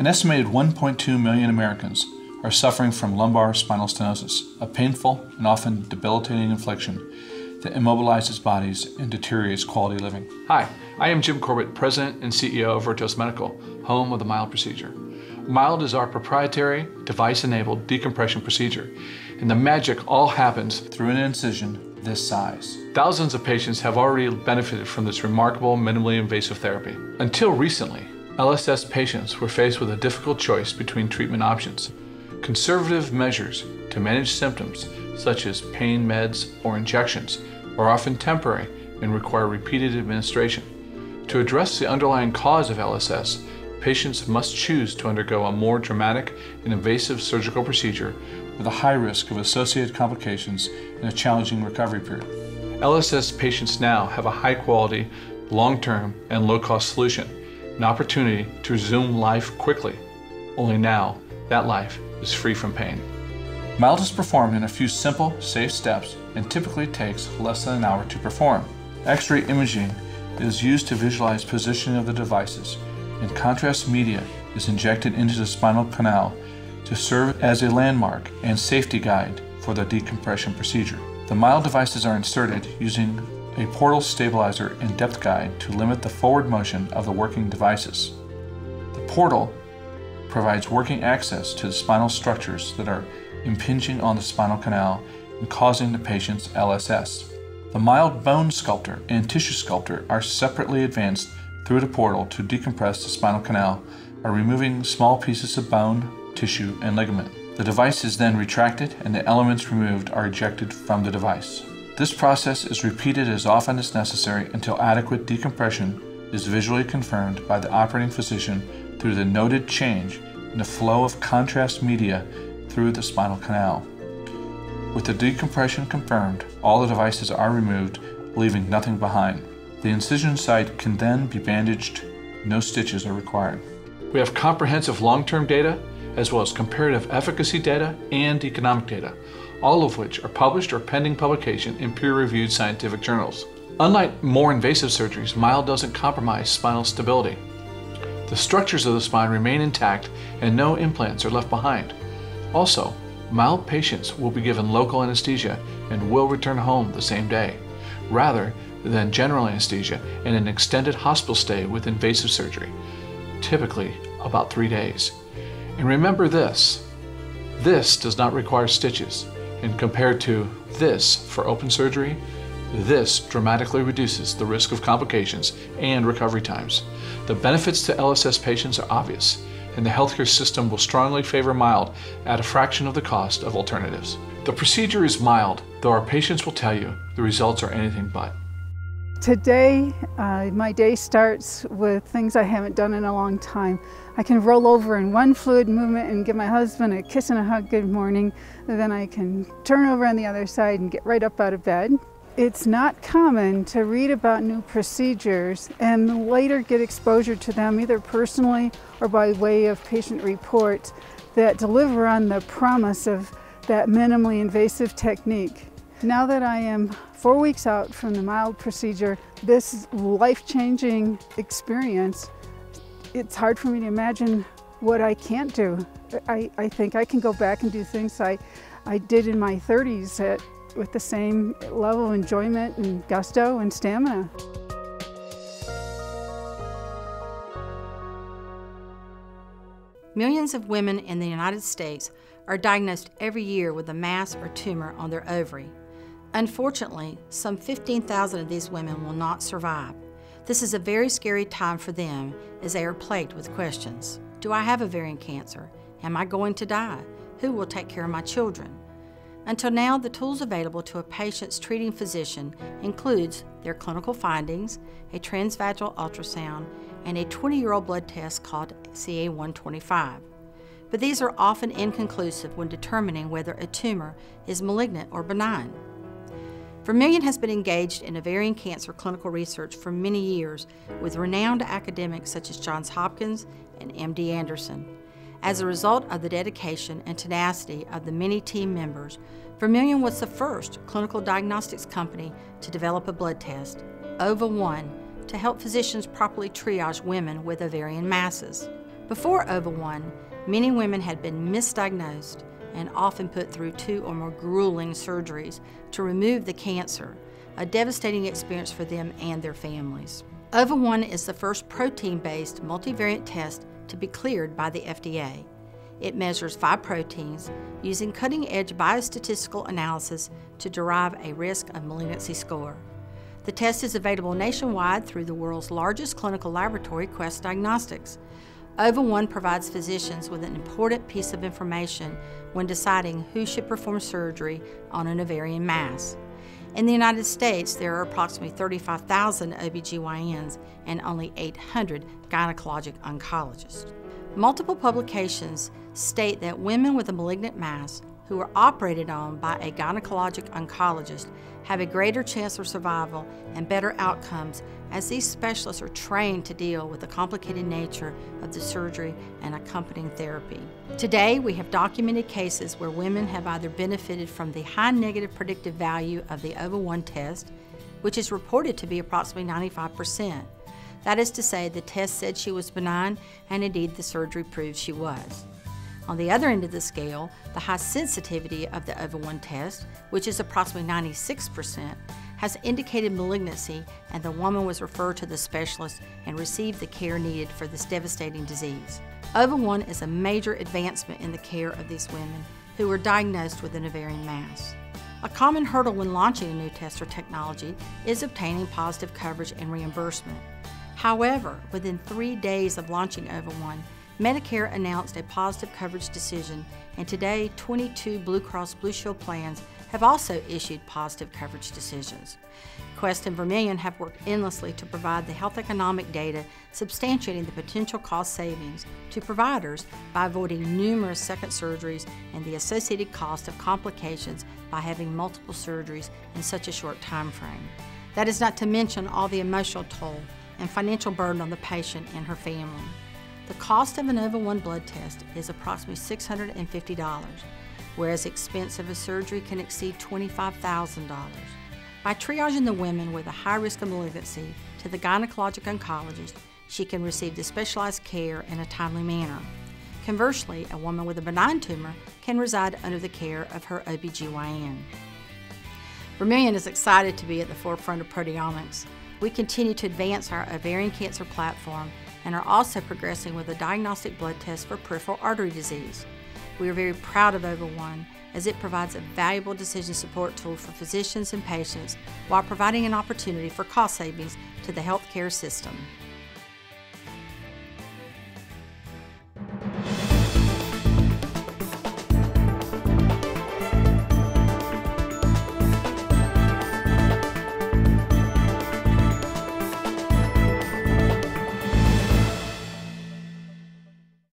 An estimated 1.2 million Americans are suffering from lumbar spinal stenosis, a painful and often debilitating affliction that immobilizes bodies and deteriorates quality living. Hi, I am Jim Corbett, President and CEO of Vertos Medical, home of the MILD procedure. MILD is our proprietary device-enabled decompression procedure, and the magic all happens Through an incision this size. Thousands of patients have already benefited from this remarkable minimally invasive therapy. Until recently, LSS patients were faced with a difficult choice between treatment options. Conservative measures to manage symptoms, such as pain meds or injections, are often temporary and require repeated administration. To address the underlying cause of LSS, patients must choose to undergo a more dramatic and invasive surgical procedure with a high risk of associated complications and a challenging recovery period. LSS patients now have a high-quality, long-term, and low-cost solution, an opportunity to resume life quickly. Only now, that life is free from pain. MILD is performed in a few simple, safe steps and typically takes less than an hour to perform. X-ray imaging is used to visualize positioning of the devices, and contrast media is injected into the spinal canal to serve as a landmark and safety guide for the decompression procedure. The MILD devices are inserted using a portal stabilizer and depth guide to limit the forward motion of the working devices. The portal provides working access to the spinal structures that are impinging on the spinal canal and causing the patient's LSS. The MILD bone sculptor and tissue sculptor are separately advanced through the portal to decompress the spinal canal by removing small pieces of bone, tissue, and ligament. The device is then retracted and the elements removed are ejected from the device. This process is repeated as often as necessary until adequate decompression is visually confirmed by the operating physician through the noted change in the flow of contrast media through the spinal canal. With the decompression confirmed, all the devices are removed, leaving nothing behind. The incision site can then be bandaged. No stitches are required. We have comprehensive long-term data, as well as comparative efficacy data and economic data, all of which are published or pending publication in peer-reviewed scientific journals. Unlike more invasive surgeries, MILD doesn't compromise spinal stability. The structures of the spine remain intact and no implants are left behind. Also, MILD patients will be given local anesthesia and will return home the same day, rather than general anesthesia and an extended hospital stay with invasive surgery, typically about 3 days. And remember this does not require stitches, and compared to this for open surgery, this dramatically reduces the risk of complications and recovery times. The benefits to LSS patients are obvious, and the healthcare system will strongly favor MILD at a fraction of the cost of alternatives. The procedure is mild, though our patients will tell you the results are anything but. Today, my day starts with things I haven't done in a long time. I can roll over in one fluid movement and give my husband a kiss and a hug good morning. Then I can turn over on the other side and get right up out of bed. It's not common to read about new procedures and later get exposure to them either personally or by way of patient reports that deliver on the promise of that minimally invasive technique. Now that I am 4 weeks out from the MILD procedure, this life-changing experience, it's hard for me to imagine what I can't do. I think I can go back and do things I did in my 30s with the same level of enjoyment and gusto and stamina. Millions of women in the United States are diagnosed every year with a mass or tumor on their ovary. Unfortunately, some 15,000 of these women will not survive. This is a very scary time for them as they are plagued with questions. Do I have ovarian cancer? Am I going to die? Who will take care of my children? Until now, the tools available to a patient's treating physician includes their clinical findings, a transvaginal ultrasound, and a 20-year-old blood test called CA-125. But these are often inconclusive when determining whether a tumor is malignant or benign. Vermillion has been engaged in ovarian cancer clinical research for many years with renowned academics such as Johns Hopkins and MD Anderson. As a result of the dedication and tenacity of the many team members, Vermillion was the first clinical diagnostics company to develop a blood test, OVA1, to help physicians properly triage women with ovarian masses. Before OVA1, many women had been misdiagnosed and often put through 2 or more grueling surgeries to remove the cancer, a devastating experience for them and their families. OVA1 is the first protein-based multivariate test to be cleared by the FDA. It measures 5 proteins using cutting-edge biostatistical analysis to derive a risk of malignancy score. The test is available nationwide through the world's largest clinical laboratory, Quest Diagnostics. OVA1 provides physicians with an important piece of information when deciding who should perform surgery on an ovarian mass. In the United States, there are approximately 35,000 OBGYNs and only 800 gynecologic oncologists. Multiple publications state that women with a malignant mass who are operated on by a gynecologic oncologist have a greater chance of survival and better outcomes, as these specialists are trained to deal with the complicated nature of the surgery and accompanying therapy. Today, we have documented cases where women have either benefited from the high negative predictive value of the OVA1 test, which is reported to be approximately 95%. That is to say, the test said she was benign, and indeed the surgery proved she was. On the other end of the scale, the high sensitivity of the OVA1 test, which is approximately 96%, has indicated malignancy, and the woman was referred to the specialist and received the care needed for this devastating disease. OVA1 is a major advancement in the care of these women who were diagnosed with an ovarian mass. A common hurdle when launching a new test or technology is obtaining positive coverage and reimbursement. However, within 3 days of launching OVA1, Medicare announced a positive coverage decision, and today 22 Blue Cross Blue Shield plans have also issued positive coverage decisions. Quest and Vermillion have worked endlessly to provide the health economic data substantiating the potential cost savings to providers by avoiding numerous second surgeries and the associated cost of complications by having multiple surgeries in such a short time frame. That is not to mention all the emotional toll and financial burden on the patient and her family. The cost of an OVA1 blood test is approximately $650, whereas the expense of a surgery can exceed $25,000. By triaging the women with a high risk of malignancy to the gynecologic oncologist, she can receive the specialized care in a timely manner. Conversely, a woman with a benign tumor can reside under the care of her OBGYN. Vermillion is excited to be at the forefront of proteomics. We continue to advance our ovarian cancer platform and are also progressing with a diagnostic blood test for peripheral artery disease. We are very proud of OVA1 as it provides a valuable decision support tool for physicians and patients while providing an opportunity for cost savings to the healthcare system.